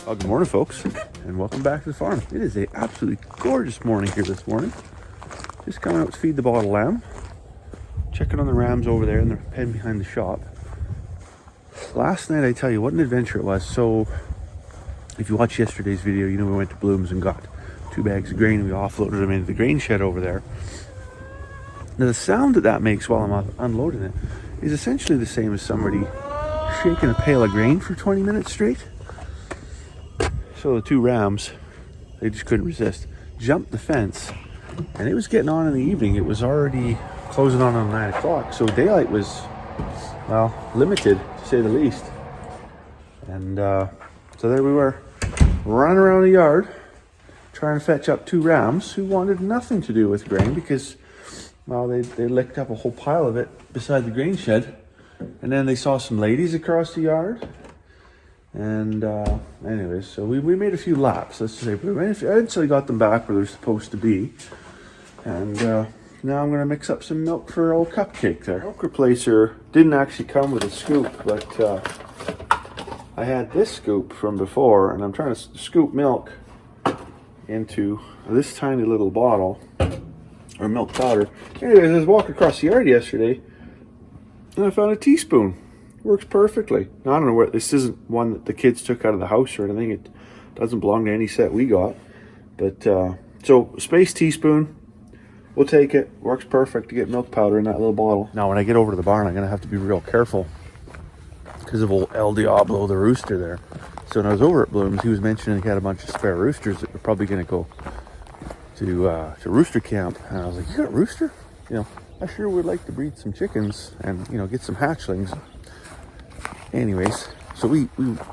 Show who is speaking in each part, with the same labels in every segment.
Speaker 1: Good morning, folks, and welcome back to the farm. It is a absolutely gorgeous morning here this morning. Just coming out to feed the bottle lamb. Checking on the rams over there in the pen behind the shop. Last night, I tell you, what an adventure it was. So, if you watched yesterday's video, you know we went to Blooms and got 2 bags of grain. We offloaded them into the grain shed over there. Now, the sound that makes while I'm unloading it is essentially the same as somebody shaking a pail of grain for 20 minutes straight. So the 2 rams, they just couldn't resist, jumped the fence, and it was getting on in the evening. It was already closing on 9 o'clock, so daylight was, well, limited to say the least. And so there we were, running around the yard, trying to fetch up 2 rams who wanted nothing to do with grain because, well, they licked up a whole pile of it beside the grain shed. And then they saw some ladies across the yard. And anyways, so we made a few laps, let's say. But I eventually got them back where they're supposed to be. And now I'm going to mix up some milk for old Cupcake there. Milk replacer didn't actually come with a scoop, but I had this scoop from before, and I'm trying to scoop milk into this tiny little bottle, or milk powder. Anyways, I was walking across the yard yesterday, and I found a teaspoon. Works perfectly. Now, I don't know where, this isn't one that the kids took out of the house or anything. It doesn't belong to any set we got. But, so, space teaspoon, we'll take it. Works perfect to get milk powder in that little bottle. Now, when I get over to the barn, I'm going to have to be real careful because of old El Diablo, the rooster there. So when I was over at Blooms, he was mentioning he had a bunch of spare roosters that were probably going to go to rooster camp. And I was like, you got a rooster? You know, I sure would like to breed some chickens and, you know, get some hatchlings. Anyways, so we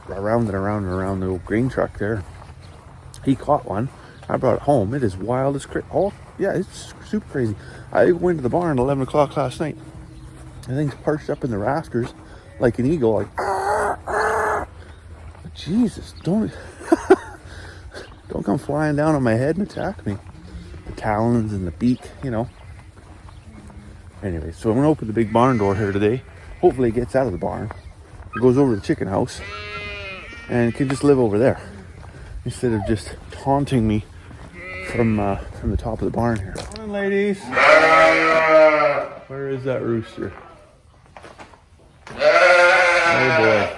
Speaker 1: rounded around the old grain truck there. He caught one. I brought it home. It is wild as crazy. Oh, yeah, it's super crazy. I went to the barn at 11 o'clock last night. The thing's perched up in the rafters like an eagle, like, ah, ah. Jesus, don't come flying down on my head and attack me. The talons and the beak, you know. Anyway, so I'm going to open the big barn door here today. Hopefully it gets out of the barn. It goes over to the chicken house and it can just live over there instead of just taunting me from the top of the barn here. Morning, ladies. Where is that rooster? Oh boy.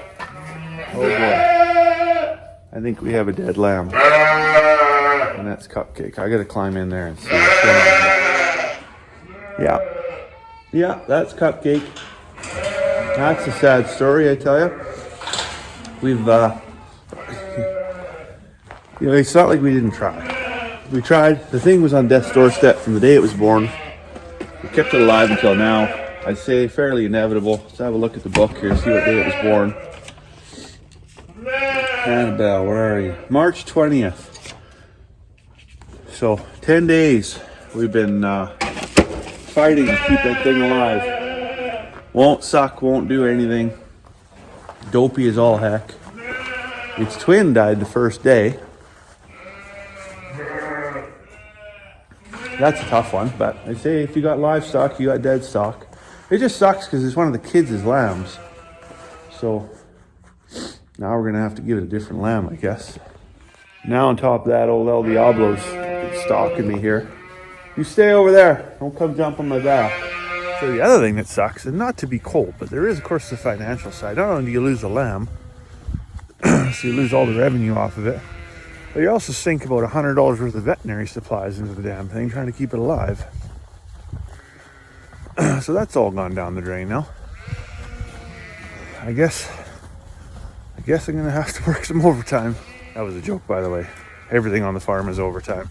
Speaker 1: Oh boy. I think we have a dead lamb. And that's Cupcake. I gotta climb in there and see what's going on. Yeah, that's Cupcake. That's a sad story, I tell you. We've, you know, it's not like we didn't try. We tried. The thing was on death's doorstep from the day it was born. We kept it alive until now. I'd say fairly inevitable. Let's have a look at the book here, see what day it was born. Annabelle, where are you? March 20th. So, 10 days we've been fighting to keep that thing alive. Won't suck, won't do anything. Dopey as all heck. Its twin died the first day. That's a tough one, but I say if you got livestock, you got dead stock. It just sucks because it's one of the kids' lambs. So now we're gonna have to give it a different lamb, I guess. Now on top of that, old El Diablo's stalking me here. You stay over there. Don't come jump on my back. So the other thing that sucks, and not to be cold, but there is, of course, the financial side. Not only do you lose the lamb, so you lose all the revenue off of it, but you also sink about $100 worth of veterinary supplies into the damn thing, trying to keep it alive. So that's all gone down the drain now. I guess I'm going to have to work some overtime. That was a joke, by the way. Everything on the farm is overtime.